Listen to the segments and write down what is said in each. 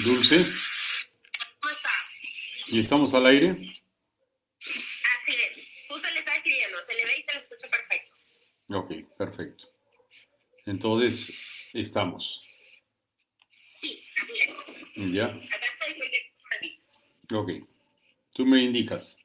Dulce, ¿Cómo está? y estamos al aire. Así es. Justo le estaba escribiendo. Se le ve y se lo escucha perfecto. Ok, perfecto. Entonces, estamos. Sí, así es. ¿Ya? Acá estoy cualquier cosa. Ok. Tú me indicas.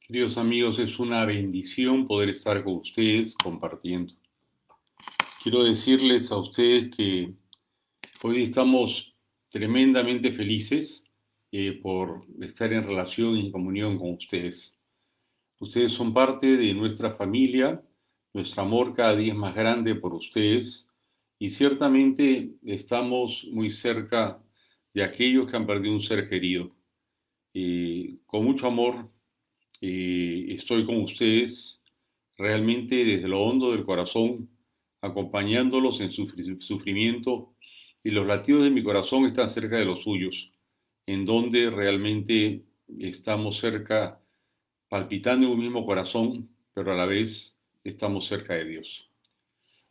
Queridos amigos, es una bendición poder estar con ustedes compartiendo. Quiero decirles a ustedes que hoy estamos tremendamente felices por estar en relación y en comunión con ustedes. Ustedes son parte de nuestra familia, nuestro amor cada día es más grande por ustedes y ciertamente estamos muy cerca de aquellos que han perdido un ser querido. Con mucho amor estoy con ustedes realmente desde lo hondo del corazón, acompañándolos en su sufrimiento y los latidos de mi corazón están cerca de los suyos, en donde realmente estamos cerca palpitando en un mismo corazón, pero a la vez estamos cerca de Dios.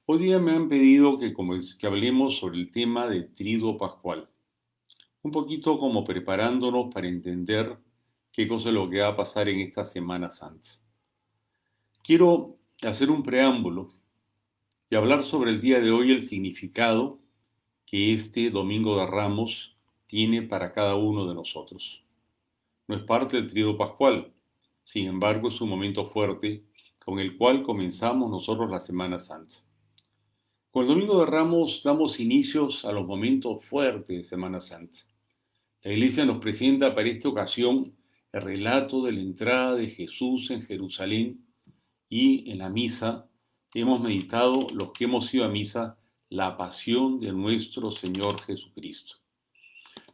Hoy día me han pedido que hablemos sobre el tema del triduo pascual, un poquito como preparándonos para entender qué cosa es lo que va a pasar en esta Semana Santa. Quiero hacer un preámbulo y hablar sobre el día de hoy, el significado que este Domingo de Ramos tiene para cada uno de nosotros. No es parte del tríodo pascual, sin embargo es un momento fuerte con el cual comenzamos nosotros la Semana Santa. Con el Domingo de Ramos damos inicios a los momentos fuertes de Semana Santa. La Iglesia nos presenta para esta ocasión el relato de la entrada de Jesús en Jerusalén y en la misa hemos meditado, los que hemos ido a misa, la pasión de nuestro Señor Jesucristo.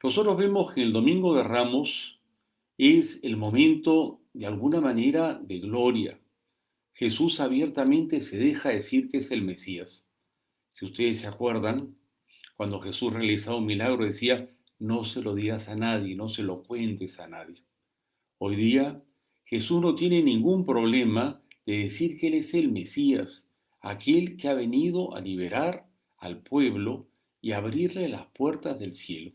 Nosotros vemos que el Domingo de Ramos es el momento, de alguna manera, de gloria. Jesús abiertamente se deja decir que es el Mesías. Si ustedes se acuerdan, Cuando Jesús realizaba un milagro decía, no se lo digas a nadie, no se lo cuentes a nadie. Hoy día Jesús no tiene ningún problema de decir que Él es el Mesías, aquel que ha venido a liberar al pueblo y abrirle las puertas del cielo.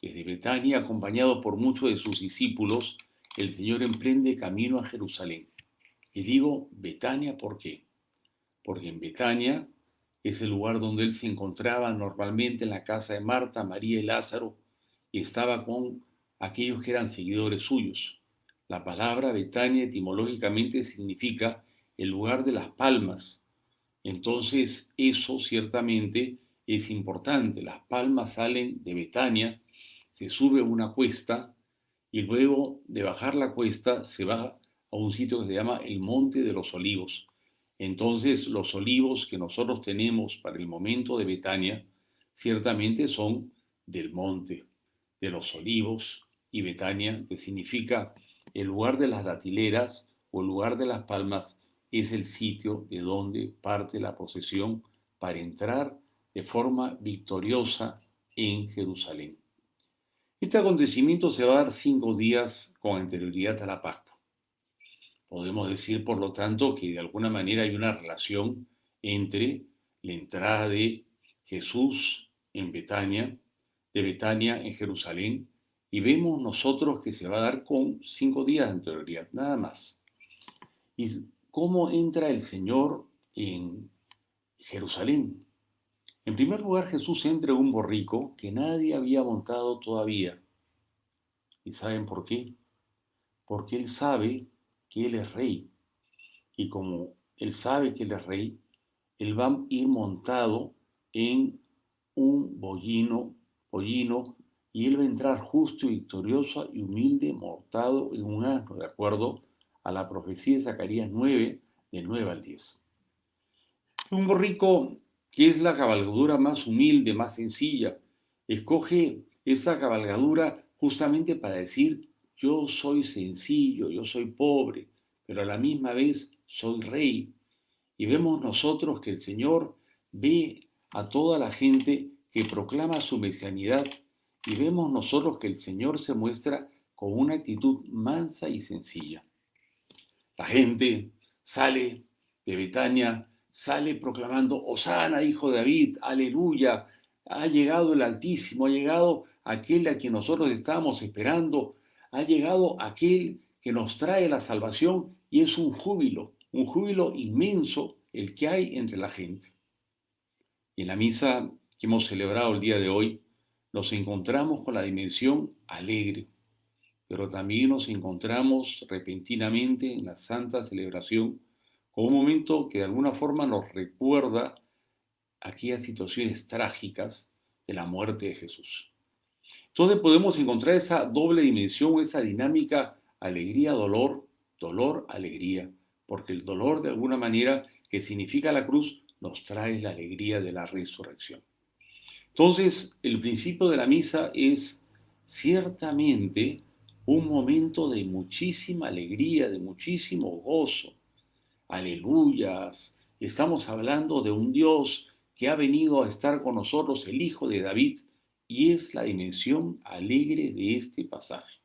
Desde Betania, acompañado por muchos de sus discípulos, el Señor emprende camino a Jerusalén. Y digo Betania, ¿por qué? Porque en Betania es el lugar donde Él se encontraba normalmente en la casa de Marta, María y Lázaro, y estaba con aquellos que eran seguidores suyos. La palabra Betania etimológicamente significa el lugar de las palmas. Entonces eso ciertamente es importante. Las palmas salen de Betania, se sube a una cuesta y luego de bajar la cuesta se va a un sitio que se llama el Monte de los Olivos. Entonces los olivos que nosotros tenemos para el momento de Betania ciertamente son del Monte de los Olivos y Betania, que significa el lugar de las datileras o el lugar de las palmas, es el sitio de donde parte la procesión para entrar de forma victoriosa en Jerusalén. Este acontecimiento se va a dar 5 días con anterioridad a la Pascua. Podemos decir, por lo tanto, que de alguna manera hay una relación entre la entrada de Jesús en Betania, de Betania en Jerusalén, y vemos nosotros que se va a dar con 5 días de anterioridad, nada más. ¿Y cómo entra el Señor en Jerusalén? En primer lugar, Jesús entra en un borrico que nadie había montado todavía. ¿Y saben por qué? Porque Él sabe que Él es rey. Y como Él sabe que Él es rey, Él va a ir montado en un pollino, y Él va a entrar justo y victorioso y humilde, montado en un asno, de acuerdo a la profecía de Zacarías 9, del 9 al 10. Un borrico que es la cabalgadura más humilde, más sencilla, escoge esa cabalgadura justamente para decir, yo soy sencillo, yo soy pobre, pero a la misma vez soy rey. Y vemos nosotros que el Señor ve a toda la gente que proclama su mesianidad y vemos nosotros que el Señor se muestra con una actitud mansa y sencilla. La gente sale de Betania, sale proclamando, Hosana, hijo de David, aleluya, ha llegado el Altísimo, ha llegado aquel a quien nosotros estábamos esperando, ha llegado aquel que nos trae la salvación y es un júbilo inmenso el que hay entre la gente. Y en la misa que hemos celebrado el día de hoy, nos encontramos con la dimensión alegre, pero también nos encontramos repentinamente en la santa celebración con un momento que de alguna forma nos recuerda aquellas situaciones trágicas de la muerte de Jesús. Entonces podemos encontrar esa doble dimensión, esa dinámica alegría-dolor, dolor-alegría, porque el dolor de alguna manera que significa la cruz nos trae la alegría de la resurrección. Entonces el principio de la misa es ciertamente un momento de muchísima alegría, de muchísimo gozo. Aleluyas, estamos hablando de un Dios que ha venido a estar con nosotros, el Hijo de David, y es la dimensión alegre de este pasaje.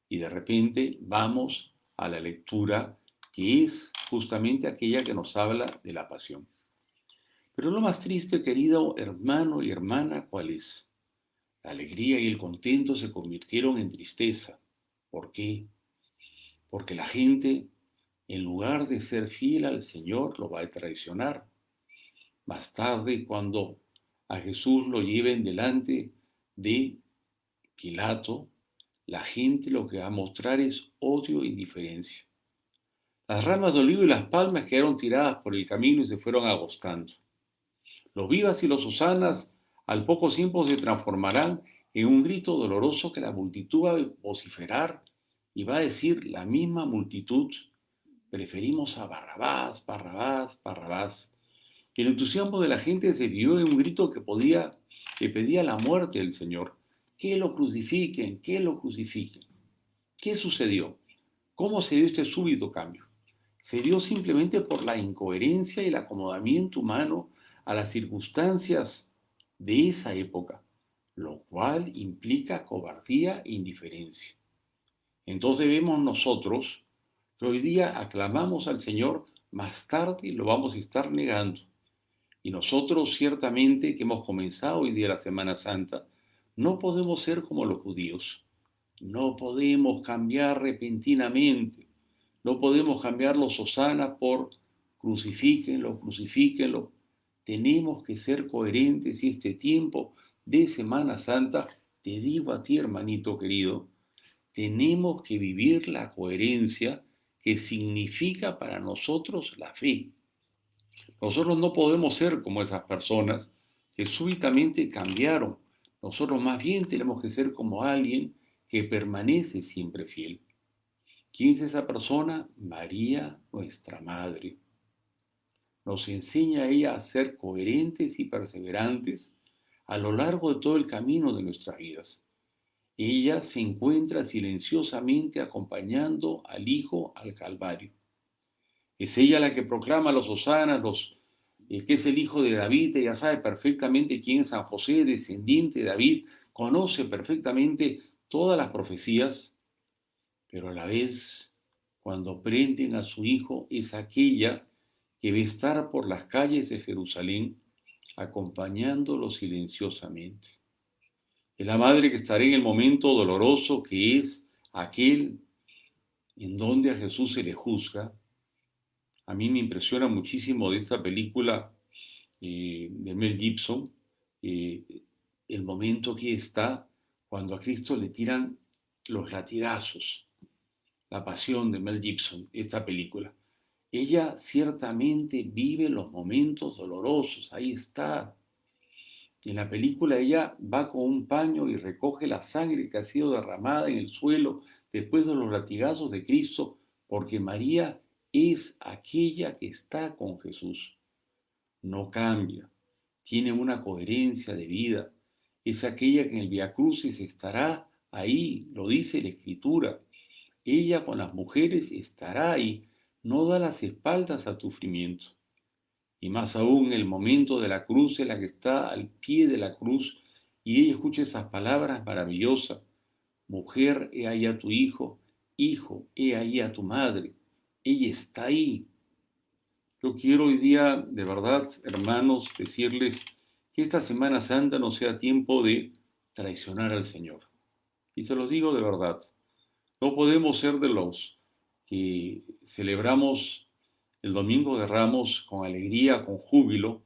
Y de repente vamos a la lectura que es justamente aquella que nos habla de la pasión. Pero lo más triste, querido hermano y hermana, ¿cuál es? La alegría y el contento se convirtieron en tristeza. ¿Por qué? Porque la gente, en lugar de ser fiel al Señor, lo va a traicionar. Más tarde, cuando a Jesús lo lleven delante de Pilato, la gente lo que va a mostrar es odio e indiferencia. Las ramas de olivo y las palmas quedaron tiradas por el camino y se fueron agostando. Los vivas y los hosanas al poco tiempo se transformarán en un grito doloroso que la multitud va a vociferar y va a decir la misma multitud, preferimos a Barrabás, Barrabás, Barrabás. El entusiasmo de la gente se vivió en un grito que pedía la muerte del Señor. Que lo crucifiquen, que lo crucifiquen. ¿Qué sucedió? ¿Cómo se dio este súbito cambio? Se dio simplemente por la incoherencia y el acomodamiento humano a las circunstancias de esa época, lo cual implica cobardía e indiferencia. Entonces vemos nosotros que hoy día aclamamos al Señor, más tarde lo vamos a estar negando. Y nosotros ciertamente que hemos comenzado hoy día la Semana Santa, no podemos ser como los judíos. No podemos cambiar repentinamente. No podemos cambiar los hosanas por crucifíquenlo, crucifíquenlo. Tenemos que ser coherentes y este tiempo de Semana Santa, te digo a ti, hermanito querido, tenemos que vivir la coherencia que significa para nosotros la fe. Nosotros no podemos ser como esas personas que súbitamente cambiaron. Nosotros más bien tenemos que ser como alguien que permanece siempre fiel. ¿Quién es esa persona? María, nuestra Madre. Nos enseña ella a ser coherentes y perseverantes a lo largo de todo el camino de nuestras vidas. Ella se encuentra silenciosamente acompañando al Hijo al Calvario. Es ella la que proclama los hosanas, que es el hijo de David. Ella sabe perfectamente quién es San José, descendiente de David, conoce perfectamente todas las profecías, pero a la vez, cuando prenden a su hijo, es aquella que va a estar por las calles de Jerusalén, acompañándolo silenciosamente. Es la madre que estará en el momento doloroso que es aquel en donde a Jesús se le juzga. A mí me impresiona muchísimo de esta película de Mel Gibson, eh, el momento que está cuando a Cristo le tiran los latigazos, la pasión de Mel Gibson, esta película. Ella ciertamente vive los momentos dolorosos, ahí está. En la película ella va con un paño y recoge la sangre que ha sido derramada en el suelo después de los latigazos de Cristo, porque María es aquella que está con Jesús. No cambia, tiene una coherencia de vida. Es aquella que en el Vía Crucis estará ahí, lo dice la Escritura. Ella con las mujeres estará ahí, no da las espaldas al sufrimiento. Y más aún en el momento de la cruz, en la que está al pie de la cruz, y ella escucha esas palabras maravillosas. Mujer, he ahí a tu hijo, hijo, he ahí a tu madre. Ella está ahí. Yo quiero hoy día, de verdad, hermanos, decirles que esta Semana Santa no sea tiempo de traicionar al Señor. Y se los digo de verdad. No podemos ser de los que celebramos el Domingo de Ramos con alegría, con júbilo,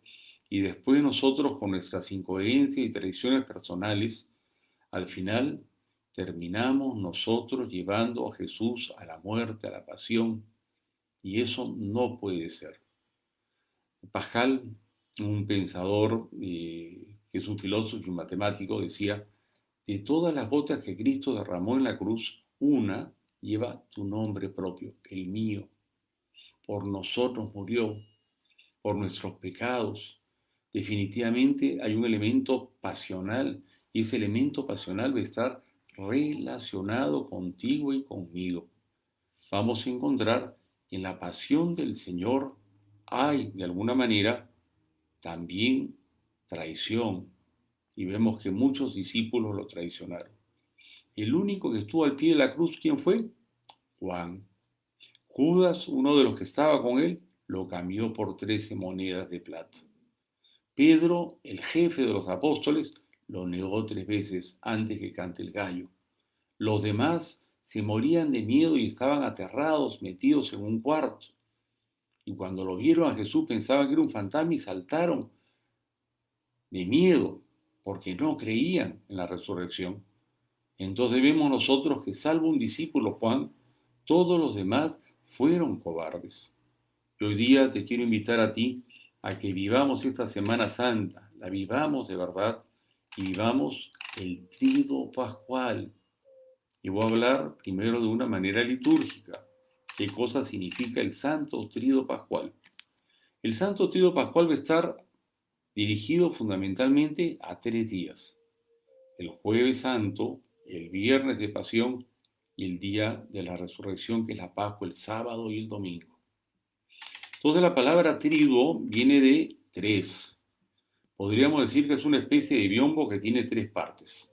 y después nosotros con nuestras incoherencias y traiciones personales, al final terminamos nosotros llevando a Jesús a la muerte, a la pasión, y eso no puede ser. Pascal, un pensador que es un filósofo y un matemático, decía, de todas las gotas que Cristo derramó en la cruz, una lleva tu nombre propio, el mío. Por nosotros murió, por nuestros pecados. Definitivamente hay un elemento pasional y ese elemento pasional va a estar relacionado contigo y conmigo. Vamos a encontrar que en la pasión del Señor hay, de alguna manera, también traición. Y vemos que muchos discípulos lo traicionaron. El único que estuvo al pie de la cruz, ¿quién fue? Juan. Judas, uno de los que estaba con él, lo cambió por 13 monedas de plata. Pedro, el jefe de los apóstoles, lo negó 3 veces antes que cante el gallo. Los demás se morían de miedo y estaban aterrados, metidos en un cuarto. Y cuando lo vieron a Jesús pensaban que era un fantasma y saltaron de miedo porque no creían en la resurrección. Entonces vemos nosotros que salvo un discípulo, Juan, todos los demás fueron cobardes. Y hoy día te quiero invitar a ti a que vivamos esta Semana Santa, la vivamos de verdad y vivamos el Triduo Pascual. Y voy a hablar primero de una manera litúrgica. ¿Qué cosa significa el Santo Triduo Pascual? El Santo Triduo Pascual va a estar dirigido fundamentalmente a 3 días. El Jueves Santo, el Viernes de Pasión y el día de la Resurrección, que es la Pascua, el sábado y el domingo. Entonces la palabra triduo viene de 3. Podríamos decir que es una especie de biombo que tiene tres partes.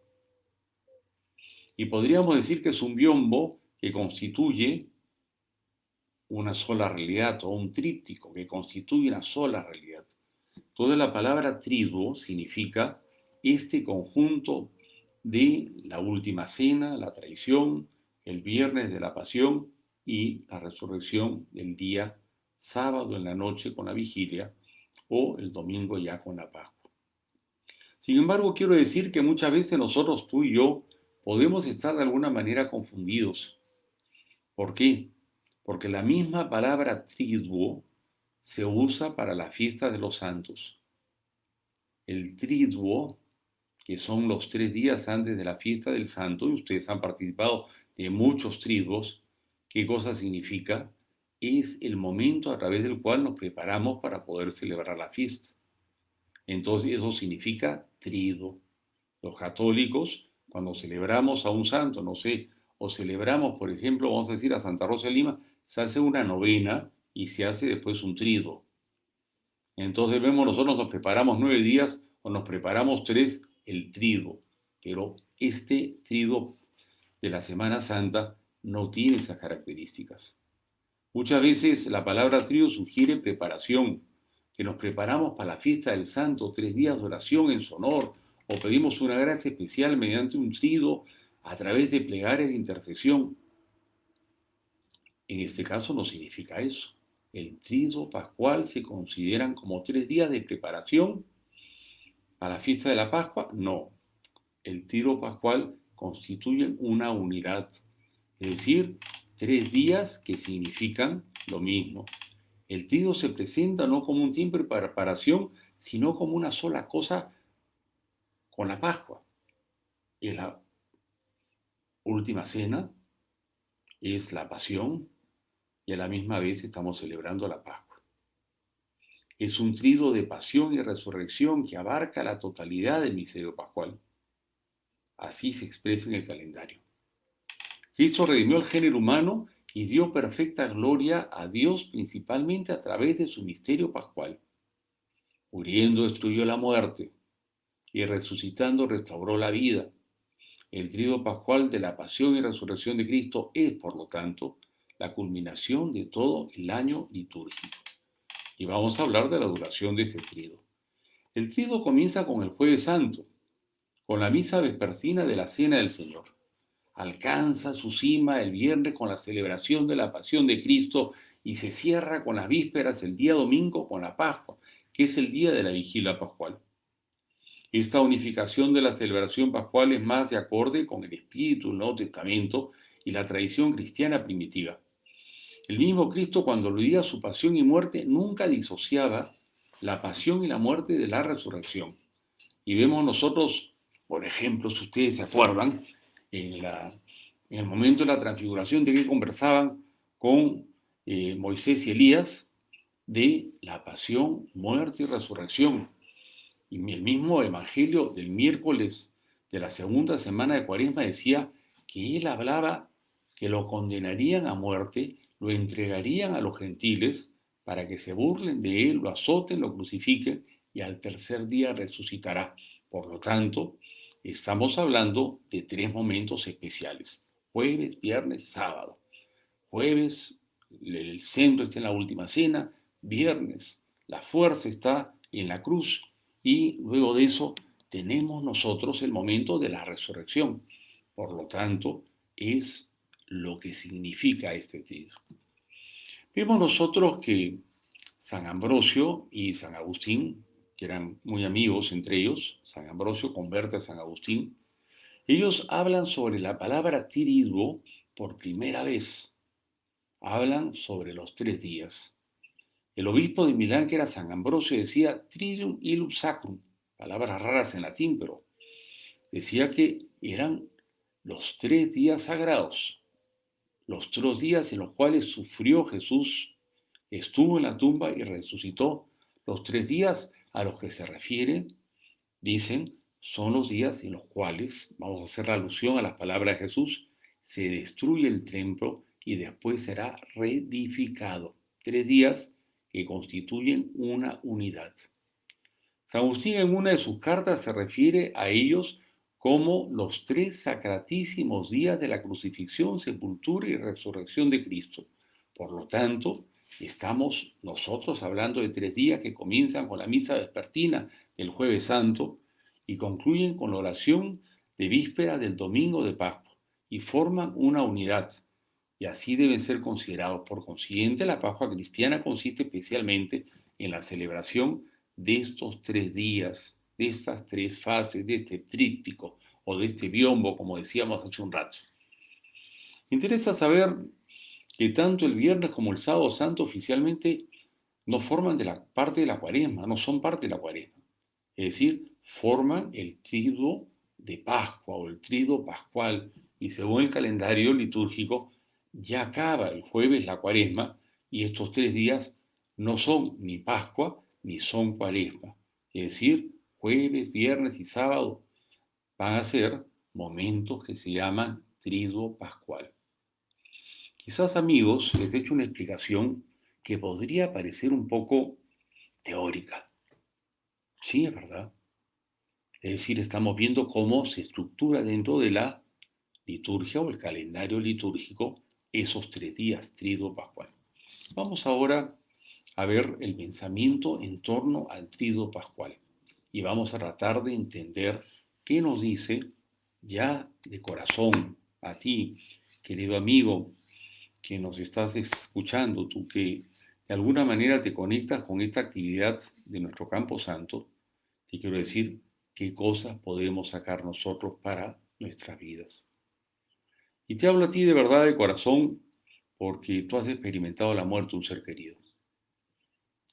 Y podríamos decir que es un biombo que constituye una sola realidad, o un tríptico que constituye una sola realidad. Toda la palabra triduo significa este conjunto de la última cena, la traición, el viernes de la pasión y la resurrección del día sábado en la noche con la vigilia o el domingo ya con la Pascua. Sin embargo, quiero decir que muchas veces nosotros, tú y yo, podemos estar de alguna manera confundidos. ¿Por qué? Porque la misma palabra triduo se usa para la fiesta de los santos. El triduo, que son los 3 días antes de la fiesta del santo, y ustedes han participado de muchos triduos, ¿qué cosa significa? Es el momento a través del cual nos preparamos para poder celebrar la fiesta. Entonces eso significa triduo. Los católicos, cuando celebramos a un santo, no sé, o celebramos, por ejemplo, vamos a decir a Santa Rosa de Lima, se hace una novena y se hace después un triduo. Entonces vemos, nosotros nos preparamos 9 días o nos preparamos 3, el triduo. Pero este triduo de la Semana Santa no tiene esas características. Muchas veces la palabra triduo sugiere preparación, que nos preparamos para la fiesta del santo, 3 días de oración en su honor, o pedimos una gracia especial mediante un triduo a través de plegarias de intercesión. En este caso no significa eso. El triduo pascual se consideran como 3 días de preparación para la fiesta de la Pascua. No, el triduo pascual constituye una unidad, es decir, 3 días que significan lo mismo. El triduo se presenta no como un tiempo de preparación, sino como una sola cosa con la Pascua. Es la última cena, es la pasión y a la misma vez estamos celebrando la Pascua. Es un triduo de pasión y resurrección que abarca la totalidad del misterio pascual. Así se expresa en el calendario. Cristo redimió al género humano y dio perfecta gloria a Dios principalmente a través de su misterio pascual. Muriendo destruyó la muerte y resucitando restauró la vida. El triduo pascual de la pasión y resurrección de Cristo es, por lo tanto, la culminación de todo el año litúrgico. Y vamos a hablar de la duración de ese triduo. El triduo comienza con el Jueves Santo, con la misa vespertina de la Cena del Señor. Alcanza su cima el viernes con la celebración de la Pasión de Cristo y se cierra con las vísperas el día domingo con la Pascua, que es el día de la vigilia pascual. Esta unificación de la celebración pascual es más de acorde con el espíritu del Nuevo Testamento y la tradición cristiana primitiva. El mismo Cristo, cuando aludía a su pasión y muerte, nunca disociaba la pasión y la muerte de la resurrección. Y vemos nosotros, por ejemplo, si ustedes se acuerdan, en el momento de la transfiguración de que conversaban con Moisés y Elías de la pasión, muerte y resurrección. Y el mismo evangelio del miércoles de la segunda semana de Cuaresma decía que él hablaba que lo condenarían a muerte, lo entregarían a los gentiles para que se burlen de él, lo azoten, lo crucifiquen y al tercer día resucitará. Por lo tanto, estamos hablando de 3 momentos especiales: jueves, viernes, sábado. Jueves, el centro está en la última cena; viernes, la fuerza está en la cruz; y luego de eso tenemos nosotros el momento de la resurrección. Por lo tanto, es lo que significa este triduo. Vemos nosotros que San Ambrosio y San Agustín, que eran muy amigos entre ellos, San Ambrosio convierte a San Agustín, ellos hablan sobre la palabra triduo por primera vez. Hablan sobre los 3 días. El obispo de Milán, que era San Ambrosio, decía triduum illum sacrum, palabras raras en latín, pero decía que eran los 3 días sagrados, los 3 días en los cuales sufrió Jesús, estuvo en la tumba y resucitó. Los 3 días a los que se refiere, dicen, son los días en los cuales, vamos a hacer la alusión a las palabras de Jesús, se destruye el templo y después será reedificado. 3 días que constituyen una unidad. San Agustín en una de sus cartas se refiere a ellos como los tres sacratísimos días de la crucifixión, sepultura y resurrección de Cristo. Por lo tanto, estamos nosotros hablando de 3 días que comienzan con la misa vespertina del Jueves Santo y concluyen con la oración de víspera del domingo de Pascua y forman una unidad. Y así deben ser considerados. Por consiguiente, la Pascua cristiana consiste especialmente en la celebración de estos 3 días, de estas 3 fases, de este tríptico o de este biombo, como decíamos hace un rato. Interesa saber que tanto el viernes como el sábado santo oficialmente no forman de la parte de la cuaresma, no son parte de la cuaresma. Es decir, forman el triduo de Pascua o el triduo pascual y según el calendario litúrgico ya acaba el jueves la cuaresma y estos 3 días no son ni Pascua ni son cuaresma. Es decir, jueves, viernes y sábado van a ser momentos que se llaman triduo pascual. Quizás amigos les he hecho una explicación que podría parecer un poco teórica. Sí, es verdad. Es decir, estamos viendo cómo se estructura dentro de la liturgia o el calendario litúrgico esos 3 días, triduo pascual. Vamos ahora a ver el pensamiento en torno al triduo pascual y vamos a tratar de entender qué nos dice ya de corazón a ti, querido amigo, que nos estás escuchando, tú que de alguna manera te conectas con esta actividad de nuestro Campo Santo. Te quiero decir qué cosas podemos sacar nosotros para nuestras vidas. Y te hablo a ti de verdad de corazón porque tú has experimentado la muerte de un ser querido.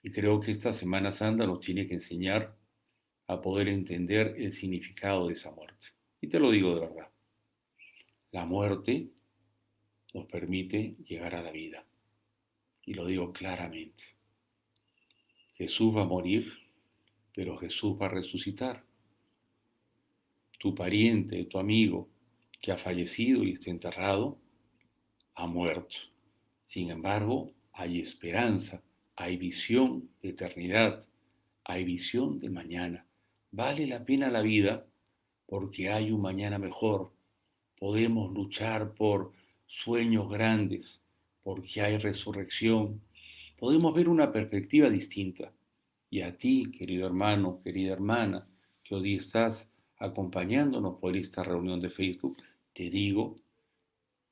Y creo que esta Semana Santa nos tiene que enseñar a poder entender el significado de esa muerte. Y te lo digo de verdad. La muerte nos permite llegar a la vida. Y lo digo claramente. Jesús va a morir, pero Jesús va a resucitar. Tu pariente, tu amigo que ha fallecido y está enterrado, ha muerto. Sin embargo, hay esperanza, hay visión de eternidad, hay visión de mañana. Vale la pena la vida porque hay un mañana mejor. Podemos luchar por sueños grandes porque hay resurrección. Podemos ver una perspectiva distinta. Y a ti, querido hermano, querida hermana, que hoy estás acompañándonos por esta reunión de Facebook, te digo,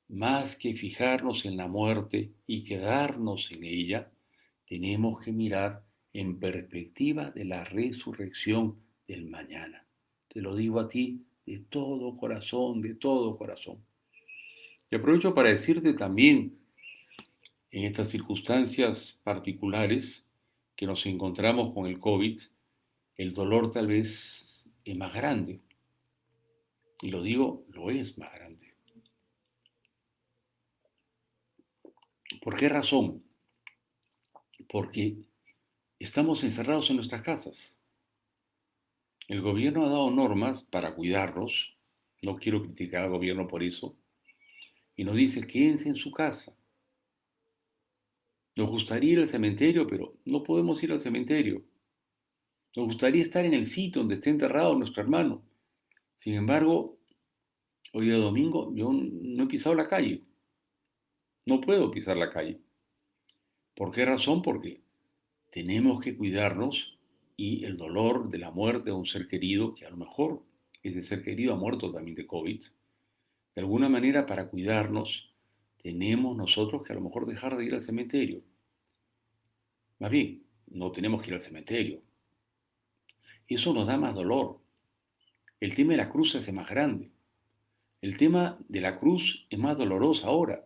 más que fijarnos en la muerte y quedarnos en ella, tenemos que mirar en perspectiva de la resurrección del mañana. Te lo digo a ti de todo corazón, de todo corazón. Y aprovecho para decirte también, en estas circunstancias particulares que nos encontramos con el COVID, el dolor tal vez es más grande. Y lo digo, lo es más grande. ¿Por qué razón? Porque estamos encerrados en nuestras casas. El gobierno ha dado normas para cuidarnos. No quiero criticar al gobierno por eso. Y nos dice, quédense en su casa. Nos gustaría ir al cementerio, pero no podemos ir al cementerio. Nos gustaría estar en el sitio donde esté enterrado nuestro hermano. Sin embargo, hoy día domingo yo no he pisado la calle. No puedo pisar la calle. ¿Por qué razón? Porque tenemos que cuidarnos y el dolor de la muerte de un ser querido, que a lo mejor ese ser querido ha muerto también de COVID, de alguna manera para cuidarnos tenemos nosotros que a lo mejor dejar de ir al cementerio. Más bien, no tenemos que ir al cementerio. Eso nos da más dolor. El tema de la cruz se hace más grande. El tema de la cruz es más doloroso ahora.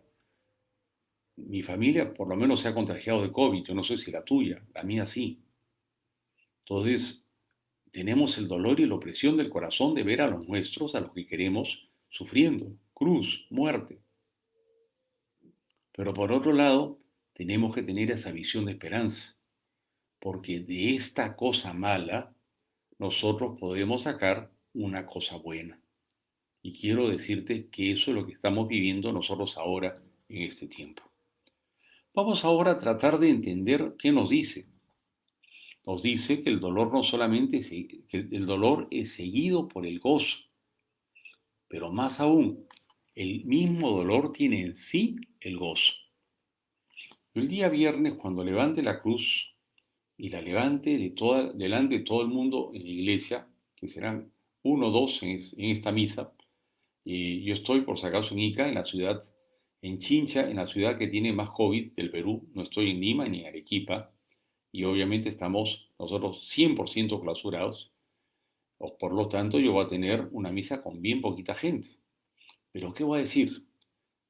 Mi familia por lo menos se ha contagiado de COVID, yo no sé si la tuya, la mía sí. Entonces, tenemos el dolor y la opresión del corazón de ver a los nuestros, a los que queremos, sufriendo, cruz, muerte. Pero por otro lado, tenemos que tener esa visión de esperanza, porque de esta cosa mala nosotros podemos sacar una cosa buena. Y quiero decirte que eso es lo que estamos viviendo nosotros ahora en este tiempo. Vamos ahora a tratar de entender qué nos dice. nos dice que el dolor no solamente que el dolor es seguido por el gozo, pero más aún, el mismo dolor tiene en sí el gozo. El día viernes, cuando levante la cruz y la levante delante de todo el mundo en la iglesia, que serán uno o dos en esta misa, yo estoy por si acaso en Ica, en la ciudad, en Chincha, en la ciudad que tiene más COVID del Perú, no estoy en Lima ni en Arequipa, y obviamente estamos nosotros 100% clausurados, por lo tanto yo voy a tener una misa con bien poquita gente. Pero ¿qué voy a decir?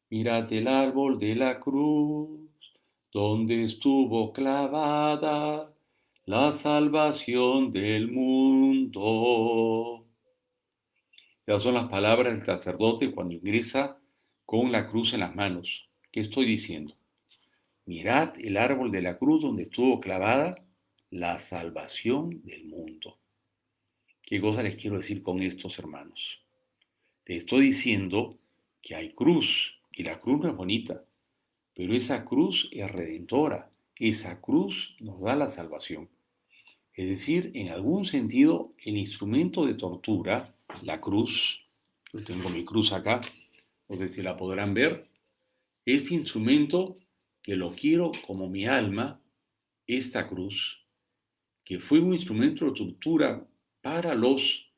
Mirad el árbol de la cruz, donde estuvo clavada la salvación del mundo. Esas son las palabras del sacerdote cuando ingresa con la cruz en las manos. ¿Qué estoy diciendo? Mirad el árbol de la cruz donde estuvo clavada la salvación del mundo. ¿Qué cosa les quiero decir con estos hermanos? Les estoy diciendo que hay cruz y la cruz no es bonita, pero esa cruz es redentora, esa cruz nos da la salvación. Es decir, en algún sentido, el instrumento de tortura, la cruz, yo tengo mi cruz acá, no sé si la podrán ver, ese instrumento que lo quiero como mi alma, esta cruz, que fue un instrumento de tortura para los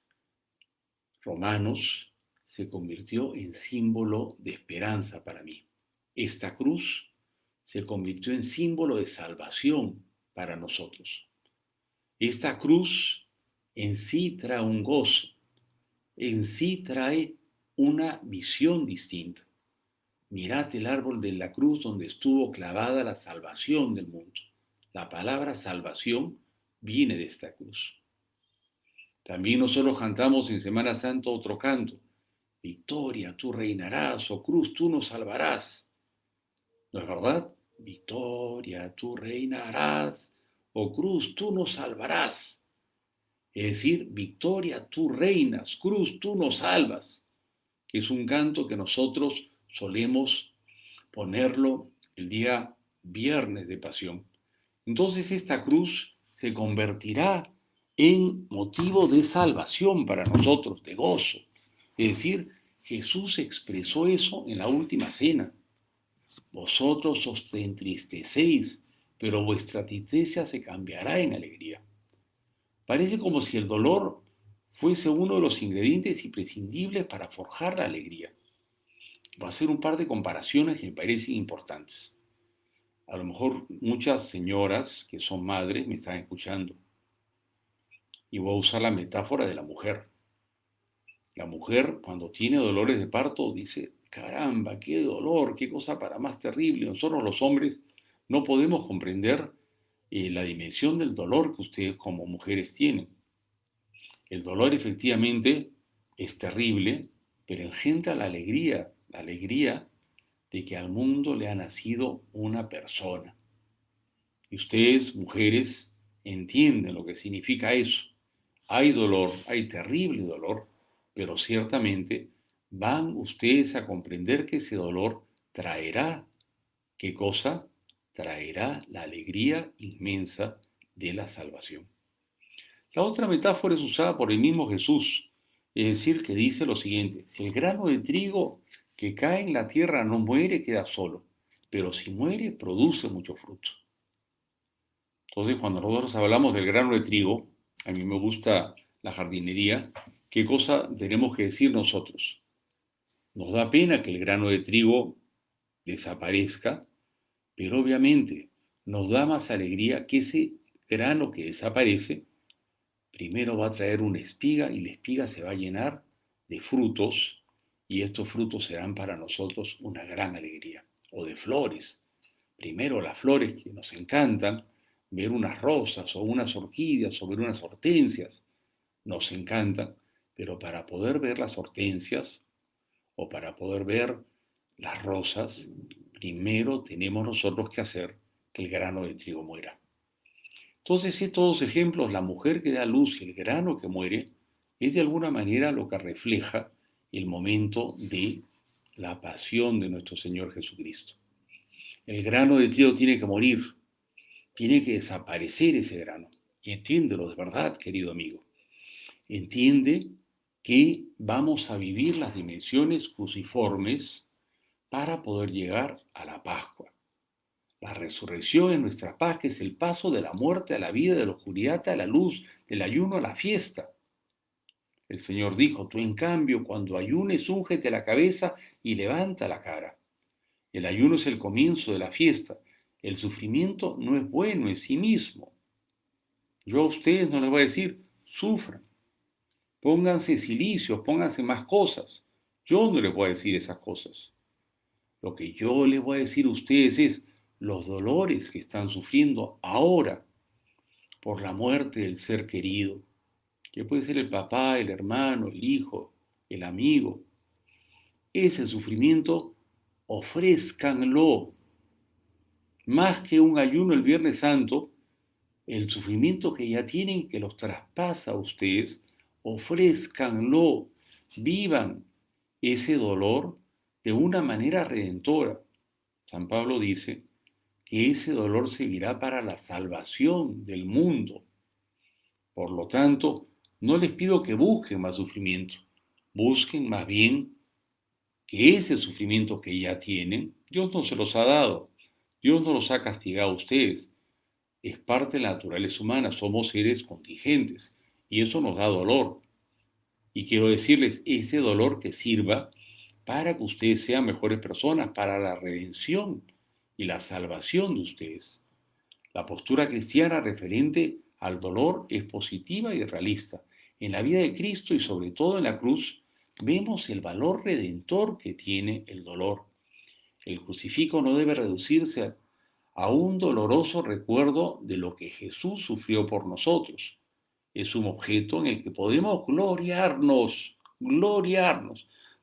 romanos, se convirtió en símbolo de esperanza para mí. Esta cruz se convirtió en símbolo de salvación para nosotros. Esta cruz en sí trae un gozo, en sí trae una visión distinta. Mirad el árbol de la cruz donde estuvo clavada la salvación del mundo. La palabra salvación viene de esta cruz. También nosotros cantamos en Semana Santa otro canto. Victoria, tú reinarás, oh cruz, tú nos salvarás. ¿No es verdad? Victoria, tú reinarás, oh cruz, tú nos salvarás. Es decir, victoria, tú reinas, cruz, tú nos salvas. Que es un canto que nosotros solemos ponerlo el día viernes de pasión. Entonces esta cruz se convertirá en motivo de salvación para nosotros, de gozo. Es decir, Jesús expresó eso en la última cena. Vosotros os entristecéis, pero vuestra tristeza se cambiará en alegría. Parece como si el dolor fuese uno de los ingredientes imprescindibles para forjar la alegría. Voy a hacer un par de comparaciones que me parecen importantes. A lo mejor muchas señoras que son madres me están escuchando. Y voy a usar la metáfora de la mujer. La mujer cuando tiene dolores de parto dice, caramba, qué dolor, qué cosa para más terrible. Nosotros los hombres no podemos comprender la dimensión del dolor que ustedes como mujeres tienen. El dolor efectivamente es terrible, pero engendra la alegría de que al mundo le ha nacido una persona. Y ustedes, mujeres, entienden lo que significa eso. Hay dolor, hay terrible dolor, pero ciertamente van ustedes a comprender que ese dolor traerá, ¿qué cosa? Traerá la alegría inmensa de la salvación. La otra metáfora es usada por el mismo Jesús, es decir, que dice lo siguiente, si el grano de trigo que cae en la tierra no muere, queda solo, pero si muere, produce mucho fruto. Entonces, cuando nosotros hablamos del grano de trigo, a mí me gusta la jardinería, ¿qué cosa tenemos que decir nosotros? Nos da pena que el grano de trigo desaparezca, pero obviamente nos da más alegría que ese grano que desaparece primero va a traer una espiga y la espiga se va a llenar de frutos y estos frutos serán para nosotros una gran alegría. O de flores. Primero las flores que nos encantan, ver unas rosas o unas orquídeas o ver unas hortensias, nos encantan, pero para poder ver las hortensias o para poder ver las rosas, primero tenemos nosotros que hacer que el grano de trigo muera. Entonces, estos dos ejemplos, la mujer que da luz y el grano que muere, es de alguna manera lo que refleja el momento de la pasión de nuestro Señor Jesucristo. El grano de trigo tiene que morir, tiene que desaparecer ese grano. entiéndelo de verdad, querido amigo. Entiende que vamos a vivir las dimensiones cruciformes para poder llegar a la Pascua. La resurrección es nuestra paz, que es el paso de la muerte a la vida, de la oscuridad a la luz, del ayuno a la fiesta. El Señor dijo, tú en cambio, cuando ayunes, úngete la cabeza y levanta la cara. El ayuno es el comienzo de la fiesta. El sufrimiento no es bueno en sí mismo. Yo a ustedes no les voy a decir, sufran, pónganse cilicios, pónganse más cosas. Yo no les voy a decir esas cosas. Lo que yo les voy a decir a ustedes es los dolores que están sufriendo ahora por la muerte del ser querido, que puede ser el papá, el hermano, el hijo, el amigo. Ese sufrimiento, ofrézcanlo. Más que un ayuno el Viernes Santo, el sufrimiento que ya tienen, que los traspasa a ustedes, ofrézcanlo, vivan ese dolor de una manera redentora. San Pablo dice que ese dolor servirá para la salvación del mundo. Por lo tanto, no les pido que busquen más sufrimiento, busquen más bien que ese sufrimiento que ya tienen, Dios no se los ha dado, Dios no los ha castigado a ustedes. Es parte de la naturaleza humana, somos seres contingentes y eso nos da dolor. Y quiero decirles, ese dolor que sirva para que ustedes sean mejores personas, para la redención y la salvación de ustedes. La postura cristiana referente al dolor es positiva y realista. En la vida de Cristo y sobre todo en la cruz, vemos el valor redentor que tiene el dolor. El crucifijo no debe reducirse a un doloroso recuerdo de lo que Jesús sufrió por nosotros. Es un objeto en el que podemos gloriarnos,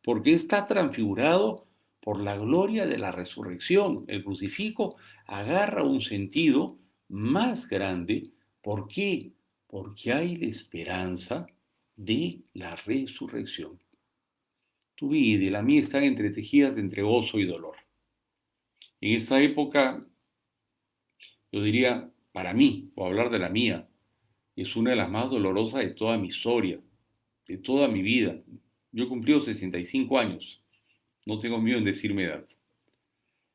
porque está transfigurado por la gloria de la resurrección. El crucifijo agarra un sentido más grande. ¿Por qué? Porque hay la esperanza de la resurrección. Tu vida y la mía están entretejidas entre gozo y dolor. En esta época, yo diría, para mí, o hablar de la mía, es una de las más dolorosas de toda mi historia, de toda mi vida. Yo he cumplido 65 años, no tengo miedo en decir mi edad.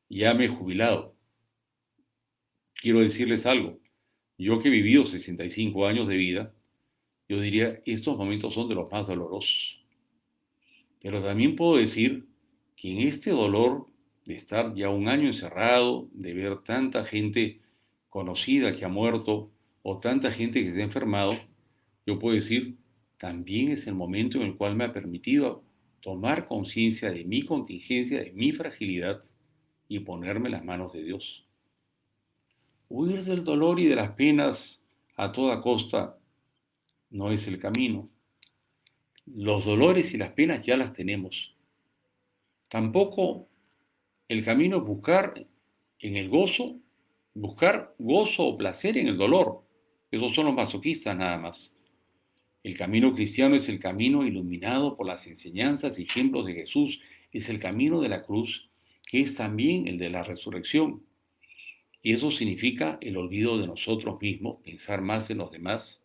Ya me he jubilado. Quiero decirles algo, yo que he vivido 65 años de vida, yo diría, estos momentos son de los más dolorosos. Pero también puedo decir que en este dolor de estar ya un año encerrado, de ver tanta gente conocida que ha muerto o tanta gente que se ha enfermado, yo puedo decir, también es el momento en el cual me ha permitido tomar conciencia de mi contingencia, de mi fragilidad y ponerme en las manos de Dios. Huir del dolor y de las penas a toda costa no es el camino. Los dolores y las penas ya las tenemos. Tampoco el camino es buscar en el gozo, buscar gozo o placer en el dolor. Esos son los masoquistas nada más. El camino cristiano es el camino iluminado por las enseñanzas y ejemplos de Jesús. Es el camino de la cruz, que es también el de la resurrección. Y eso significa el olvido de nosotros mismos, pensar más en los demás.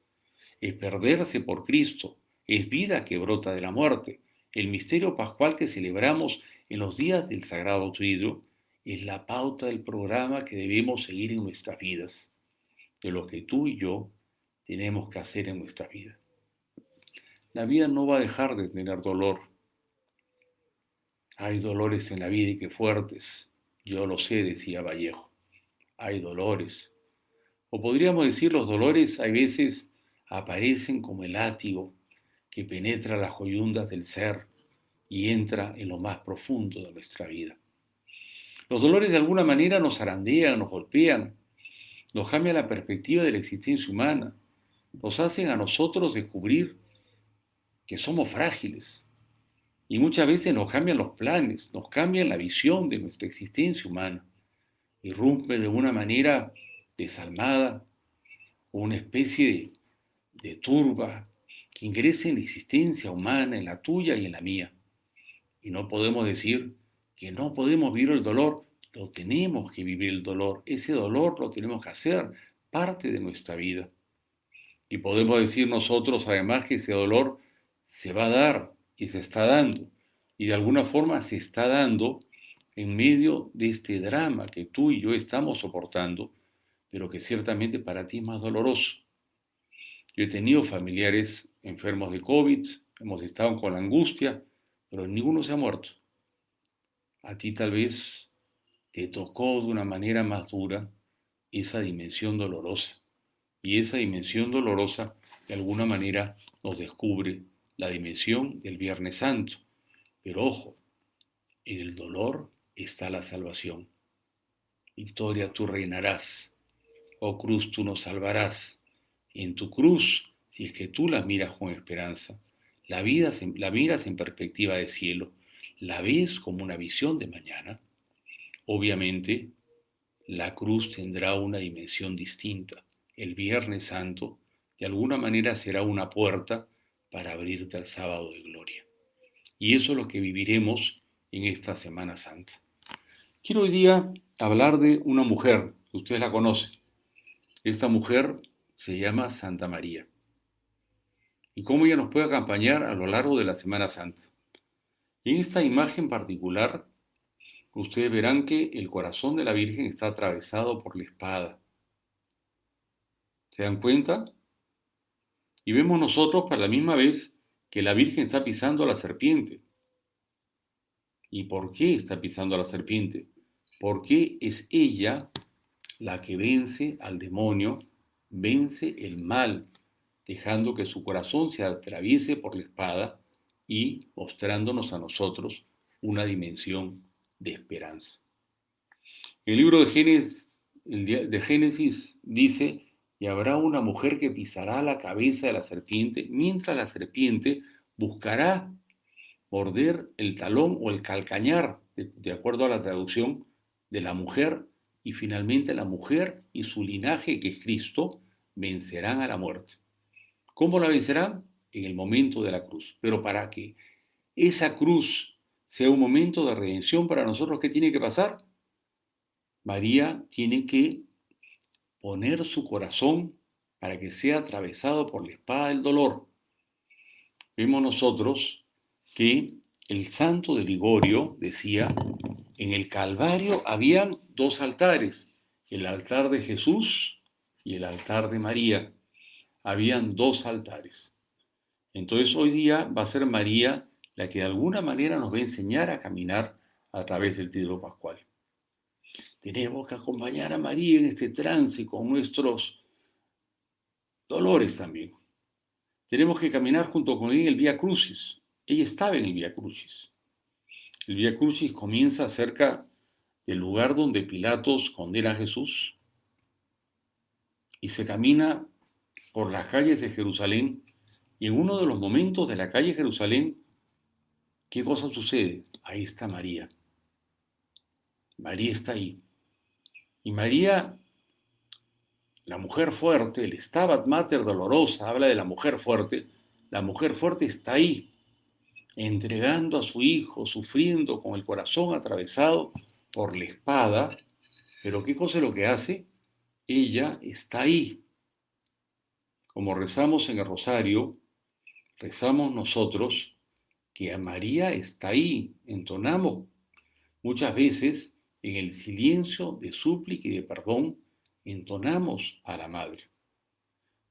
Es perderse por Cristo, es vida que brota de la muerte. El misterio pascual que celebramos en los días del Sagrado Triduo es la pauta del programa que debemos seguir en nuestras vidas, de lo que tú y yo tenemos que hacer en nuestra vida. La vida no va a dejar de tener dolor. Hay dolores en la vida y qué fuertes. Yo lo sé, decía Vallejo. Hay dolores. O podríamos decir, los dolores a veces aparecen como el látigo que penetra las coyundas del ser y entra en lo más profundo de nuestra vida. Los dolores de alguna manera nos zarandean, nos golpean, nos cambian la perspectiva de la existencia humana, nos hacen a nosotros descubrir que somos frágiles y muchas veces nos cambian los planes, nos cambian la visión de nuestra existencia humana. Irrumpe de una manera desalmada, una especie de turba que ingresa en la existencia humana, en la tuya y en la mía. Y no podemos decir que no podemos vivir el dolor, lo tenemos que vivir el dolor, ese dolor lo tenemos que hacer parte de nuestra vida. Y podemos decir nosotros además que ese dolor se va a dar y se está dando. Y de alguna forma se está dando en medio de este drama que tú y yo estamos soportando, pero que ciertamente para ti es más doloroso. Yo he tenido familiares enfermos de COVID, hemos estado con la angustia, pero ninguno se ha muerto. A ti tal vez te tocó de una manera más dura esa dimensión dolorosa. Y esa dimensión dolorosa de alguna manera nos descubre la dimensión del Viernes Santo. Pero ojo, en el dolor está la salvación. Victoria, tú reinarás. Oh cruz, tú nos salvarás. Y en tu cruz, si es que tú la miras con esperanza, la miras en perspectiva de cielo, la ves como una visión de mañana, obviamente la cruz tendrá una dimensión distinta. El Viernes Santo de alguna manera será una puerta para abrirte al sábado de gloria. Y eso es lo que viviremos en esta Semana Santa. Quiero hoy día hablar de una mujer, que ustedes la conocen. Esta mujer se llama Santa María. Y cómo ella nos puede acompañar a lo largo de la Semana Santa. En esta imagen particular, ustedes verán que el corazón de la Virgen está atravesado por la espada. ¿Se dan cuenta? Y vemos nosotros para la misma vez que la Virgen está pisando a la serpiente. ¿Y por qué está pisando a la serpiente? Porque es ella la que vence al demonio, vence el mal, dejando que su corazón se atraviese por la espada y mostrándonos a nosotros una dimensión de esperanza. El libro de Génesis dice, y habrá una mujer que pisará la cabeza de la serpiente, mientras la serpiente buscará morder el talón o el calcañar, de acuerdo a la traducción, de la mujer, y finalmente la mujer y su linaje, que es Cristo, vencerán a la muerte. ¿Cómo la vencerán? En el momento de la cruz. Pero para que esa cruz sea un momento de redención para nosotros, ¿qué tiene que pasar? María tiene que poner su corazón para que sea atravesado por la espada del dolor. Vemos nosotros que el santo de Ligorio decía, en el Calvario habían dos altares, el altar de Jesús y el altar de María. Habían dos altares. Entonces hoy día va a ser María la que de alguna manera nos va a enseñar a caminar a través del Triduo Pascual. Tenemos que acompañar a María en este trance con nuestros dolores también. Tenemos que caminar junto con ella en el Vía Crucis. Ella estaba en el Vía Crucis. El Vía Crucis comienza cerca del lugar donde Pilatos condena a Jesús y se camina por las calles de Jerusalén. Y en uno de los momentos de la calle Jerusalén, ¿qué cosa sucede? Ahí está María. María está ahí. Y María, la mujer fuerte, el Stabat Mater dolorosa, habla de la mujer fuerte. La mujer fuerte está ahí, entregando a su hijo, sufriendo con el corazón atravesado por la espada. Pero ¿qué cosa es lo que hace? Ella está ahí. Como rezamos en el rosario, rezamos nosotros que a María está ahí. Entonamos muchas veces en el silencio de súplica y de perdón, entonamos a la Madre.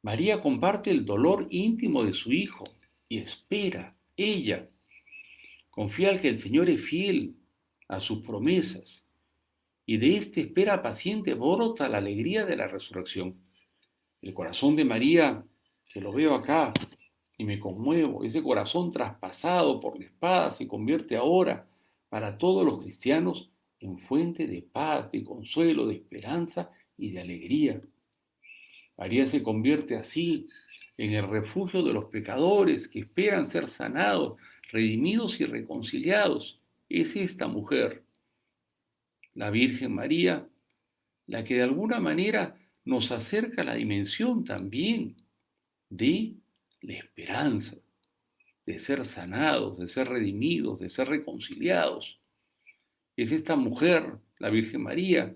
María comparte el dolor íntimo de su hijo y espera, ella. Confía que el Señor es fiel a sus promesas y de esta espera paciente brota la alegría de la resurrección. El corazón de María, que lo veo acá y me conmuevo, ese corazón traspasado por la espada se convierte ahora para todos los cristianos en fuente de paz, de consuelo, de esperanza y de alegría. María se convierte así en el refugio de los pecadores que esperan ser sanados, redimidos y reconciliados. Es esta mujer, la Virgen María, la que de alguna manera nos acerca a la dimensión también de la esperanza, de ser sanados, de ser redimidos, de ser reconciliados. Es esta mujer, la Virgen María,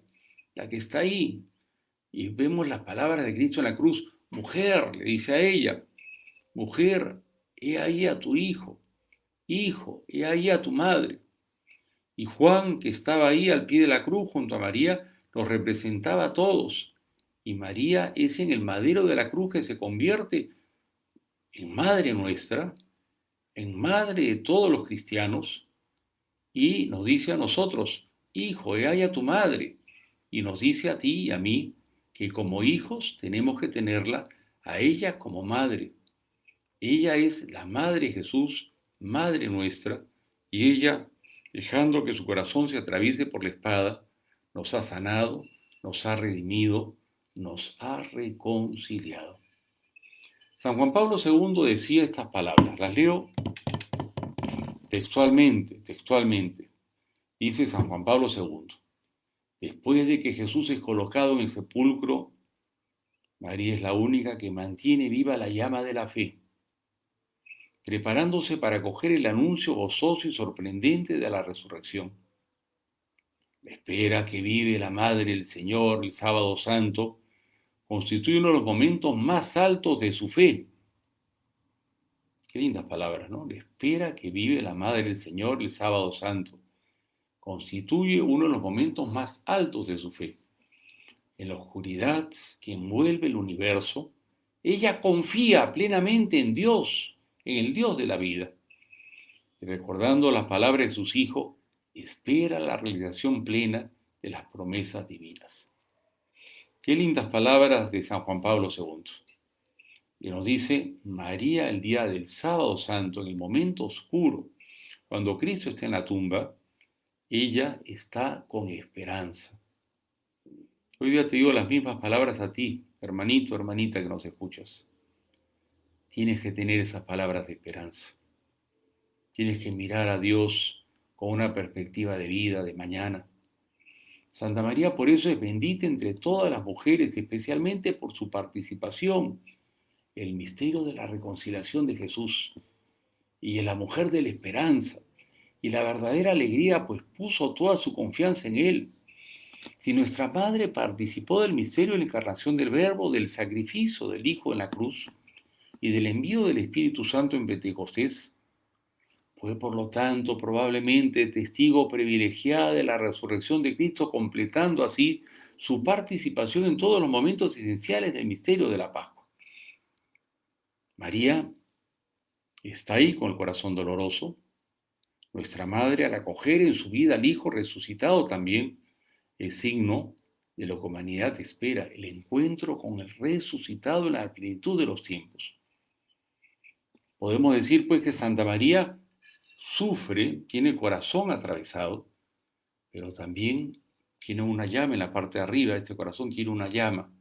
la que está ahí. Y vemos las palabras de Cristo en la cruz, mujer, le dice a ella, mujer, he ahí a tu hijo, hijo, he ahí a tu madre. Y Juan, que estaba ahí al pie de la cruz junto a María, nos representaba a todos. Y María es en el madero de la cruz que se convierte en madre nuestra, en madre de todos los cristianos, y nos dice a nosotros, hijo, he ahí a tu madre. Y nos dice a ti y a mí que como hijos tenemos que tenerla a ella como madre. Ella es la madre de Jesús, madre nuestra, y ella, dejando que su corazón se atraviese por la espada, nos ha sanado, nos ha redimido, nos ha reconciliado. San Juan Pablo II decía estas palabras, las leo textualmente. Dice San Juan Pablo II, después de que Jesús es colocado en el sepulcro, María es la única que mantiene viva la llama de la fe, preparándose para acoger el anuncio gozoso y sorprendente de la resurrección. La espera que vive la Madre del Señor el sábado santo constituye uno de los momentos más altos de su fe. Qué lindas palabras, ¿no? La espera que vive la Madre del Señor el sábado santo constituye uno de los momentos más altos de su fe. En la oscuridad que envuelve el universo, ella confía plenamente en Dios, en el Dios de la vida. Y recordando las palabras de sus hijos, espera la realización plena de las promesas divinas. Qué lindas palabras de San Juan Pablo II. Y nos dice, María el día del sábado santo, en el momento oscuro, cuando Cristo está en la tumba, ella está con esperanza. Hoy día te digo las mismas palabras a ti, hermanito, hermanita que nos escuchas. Tienes que tener esas palabras de esperanza. Tienes que mirar a Dios con una perspectiva de vida, de mañana. Santa María por eso es bendita entre todas las mujeres, especialmente por su participación en el misterio de la reconciliación de Jesús. Y es la mujer de la esperanza y la verdadera alegría, pues puso toda su confianza en Él. Si nuestra Madre participó del misterio de la encarnación del Verbo, del sacrificio del Hijo en la cruz y del envío del Espíritu Santo en Pentecostés, fue por lo tanto probablemente testigo privilegiada de la resurrección de Cristo, completando así su participación en todos los momentos esenciales del misterio de la Pascua. María está ahí con el corazón doloroso. Nuestra Madre, al acoger en su vida al Hijo resucitado, también es signo de lo que la humanidad espera, el encuentro con el resucitado en la plenitud de los tiempos. Podemos decir pues que Santa María sufre, tiene el corazón atravesado, pero también tiene una llama en la parte de arriba. Este corazón tiene una llama.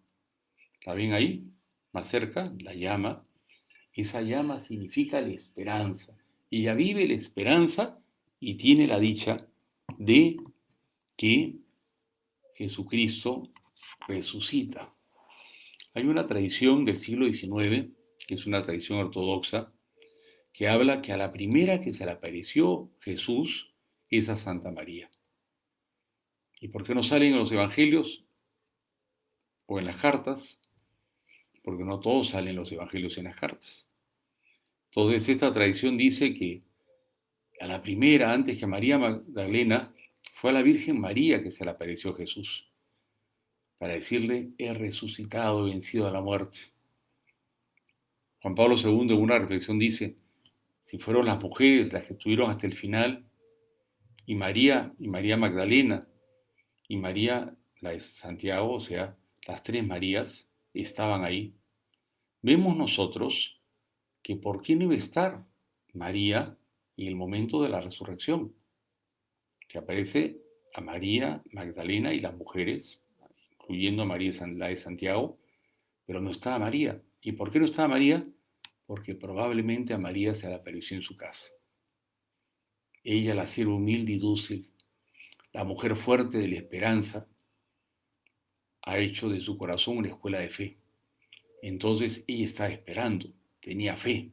¿La ven ahí? Más cerca, la llama. Esa llama significa la esperanza. Ella vive la esperanza y tiene la dicha de que Jesucristo resucita. Hay una tradición del siglo XIX, que es una tradición ortodoxa, que habla que a la primera que se le apareció Jesús es a Santa María. ¿Y por qué no salen en los evangelios o en las cartas? Porque no todos salen los evangelios en las cartas. Entonces esta tradición dice que a la primera, antes que María Magdalena, fue a la Virgen María que se le apareció Jesús, para decirle, he resucitado, he vencido a la muerte. Juan Pablo II en una reflexión dice, si fueron las mujeres las que estuvieron hasta el final, y María Magdalena, y María, la de Santiago, o sea, las tres Marías, estaban ahí, vemos nosotros que por qué no iba a estar María en el momento de la resurrección, que aparece a María Magdalena y las mujeres, incluyendo a María la de Santiago, pero no estaba María. ¿Y por qué no estaba María? Porque probablemente a María se le apareció en su casa. Ella, la sierva humilde y dócil, la mujer fuerte de la esperanza, ha hecho de su corazón una escuela de fe. Entonces ella estaba esperando, tenía fe,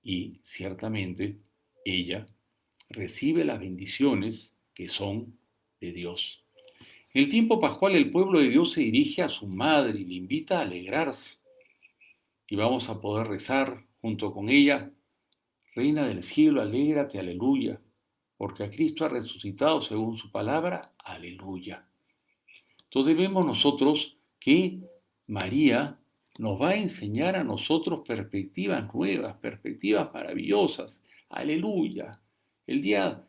y ciertamente ella recibe las bendiciones que son de Dios. En el tiempo pascual el pueblo de Dios se dirige a su madre y le invita a alegrarse. y vamos a poder rezar junto con ella. Reina del cielo, alégrate, aleluya, porque a Cristo ha resucitado según su palabra, aleluya. Entonces vemos nosotros que María nos va a enseñar a nosotros perspectivas nuevas, perspectivas maravillosas, aleluya. El día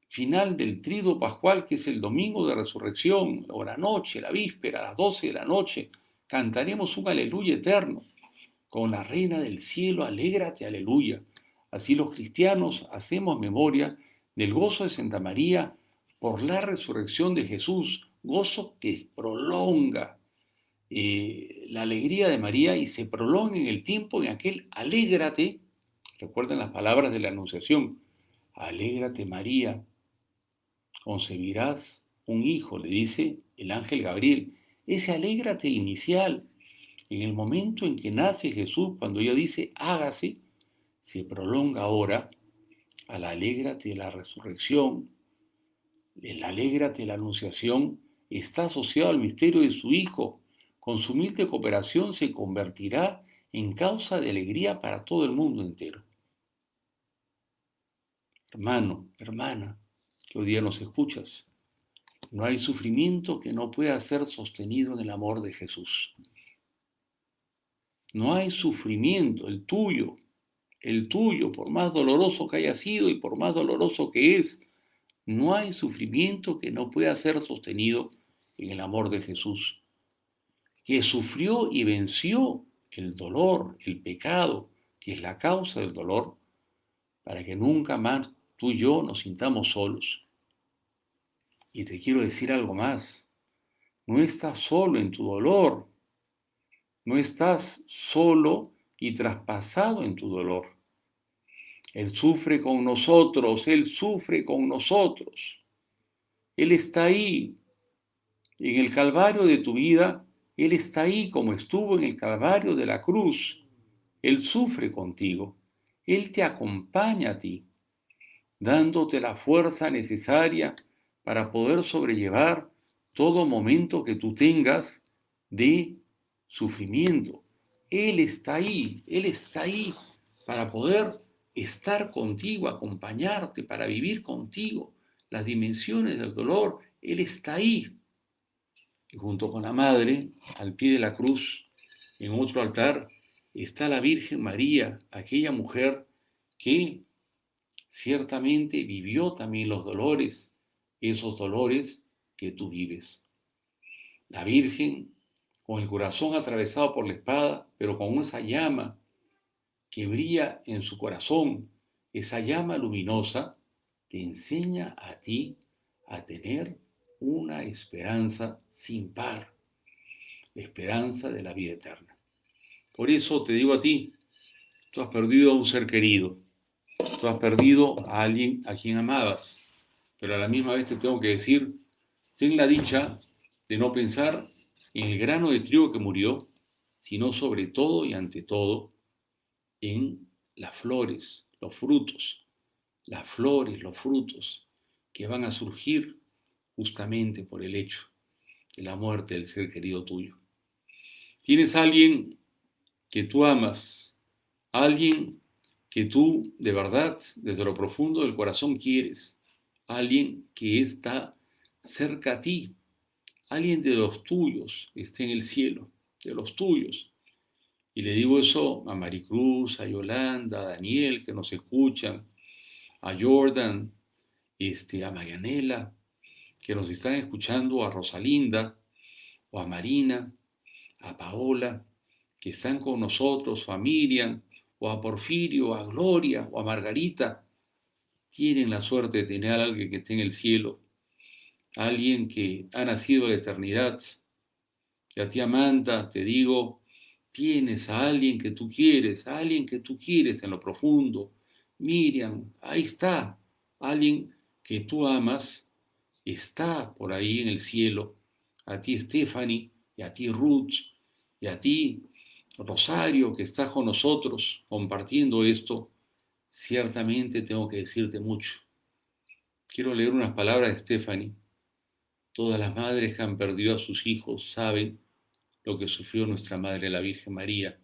final del triduo pascual, que es el domingo de resurrección, o la noche, la víspera, a las 12 de la noche, cantaremos un aleluya eterno. Con la reina del cielo, alégrate, aleluya. Así los cristianos hacemos memoria del gozo de Santa María por la resurrección de Jesús, gozo que prolonga la alegría de María y se prolonga en el tiempo en aquel alégrate. Recuerden las palabras de la Anunciación. Alégrate María, concebirás un hijo, le dice el ángel Gabriel. Ese alégrate inicial, en el momento en que nace Jesús, cuando ella dice hágase, se prolonga ahora al alégrate de la resurrección. El alégrate de la anunciación está asociado al misterio de su Hijo. Con su humilde cooperación se convertirá en causa de alegría para todo el mundo entero. Hermano, hermana, que hoy día nos escuchas, no hay sufrimiento que no pueda ser sostenido en el amor de Jesús. No hay sufrimiento, el tuyo, por más doloroso que haya sido y por más doloroso que es, no hay sufrimiento que no pueda ser sostenido en el amor de Jesús, que sufrió y venció el dolor, el pecado, que es la causa del dolor, para que nunca más tú y yo nos sintamos solos. Y te quiero decir algo más, no estás solo en tu dolor, no estás solo y traspasado en tu dolor. Él sufre con nosotros, Él sufre con nosotros. Él está ahí. En el Calvario de tu vida, Él está ahí como estuvo en el Calvario de la cruz. Él sufre contigo. Él te acompaña a ti, dándote la fuerza necesaria para poder sobrellevar todo momento que tú tengas de sufrimiento. Él está ahí para poder estar contigo, acompañarte, para vivir contigo las dimensiones del dolor. Él está ahí. Y junto con la Madre, al pie de la cruz, en otro altar, está la Virgen María, aquella mujer que ciertamente vivió también los dolores, esos dolores que tú vives. La Virgen, con el corazón atravesado por la espada, pero con esa llama que brilla en su corazón, esa llama luminosa, te enseña a ti a tener una esperanza sin par, la esperanza de la vida eterna. Por eso te digo a ti, tú has perdido a un ser querido, tú has perdido a alguien a quien amabas, pero a la misma vez te tengo que decir, ten la dicha de no pensar en el grano de trigo que murió, sino sobre todo y ante todo en las flores, los frutos, los frutos que van a surgir justamente por el hecho de la muerte del ser querido tuyo. Tienes a alguien que tú amas, a alguien que tú de verdad, desde lo profundo del corazón quieres, a alguien que está cerca a ti, alguien de los tuyos está en el cielo, de los tuyos. Y le digo eso a Maricruz, a Yolanda, a Daniel, que nos escuchan, a Jordan, a Marianela, que nos están escuchando, a Rosalinda, o a Marina, a Paola, que están con nosotros, o a Miriam, o a Porfirio, a Gloria, o a Margarita. Tienen la suerte de tener a alguien que esté en el cielo, alguien que ha nacido en la eternidad. Y a ti, Amanda, te digo, tienes a alguien que tú quieres, a alguien que tú quieres en lo profundo. Miriam, ahí está, alguien que tú amas, está por ahí en el cielo. A ti, Stephanie, y a ti, Ruth, y a ti, Rosario, que estás con nosotros compartiendo esto. Ciertamente tengo que decirte mucho. Quiero leer unas palabras de Stephanie. Todas las madres que han perdido a sus hijos saben lo que sufrió nuestra Madre la Virgen María,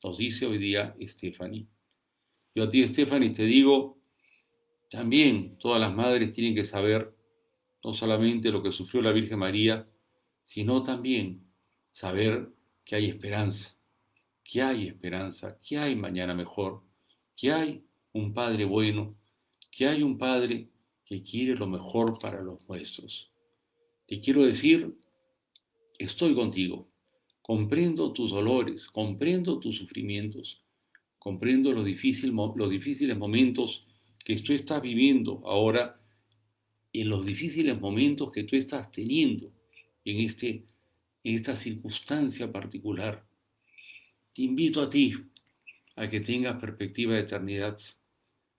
nos dice hoy día Stephanie. Yo a ti, Stephanie, te digo, también todas las madres tienen que saber no solamente lo que sufrió la Virgen María, sino también saber que hay esperanza, que hay mañana mejor, que hay un Padre bueno, que hay un Padre que quiere lo mejor para los nuestros. Te quiero decir, estoy contigo, comprendo tus dolores, comprendo tus sufrimientos, comprendo los difíciles momentos que tú estás viviendo ahora, en los difíciles momentos que tú estás teniendo en esta circunstancia particular. Te invito a ti a que tengas perspectiva de eternidad,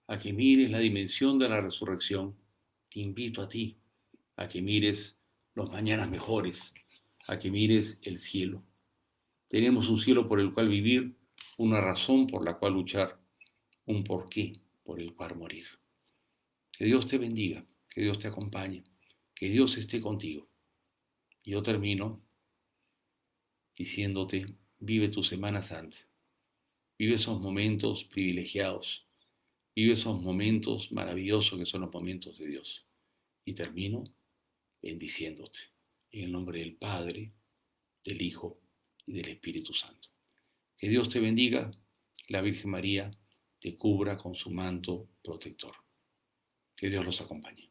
a que mires la dimensión de la resurrección. Te invito a ti a que mires los mañanas mejores, a que mires el cielo. Tenemos un cielo por el cual vivir, una razón por la cual luchar, un porqué por el cual morir. Que Dios te bendiga, que Dios te acompañe, que Dios esté contigo. Y yo termino diciéndote, vive tu Semana Santa, vive esos momentos privilegiados, vive esos momentos maravillosos que son los momentos de Dios. Y termino bendiciéndote, en el nombre del Padre, del Hijo y del Espíritu Santo. Que Dios te bendiga, que la Virgen María te cubra con su manto protector. Que Dios los acompañe.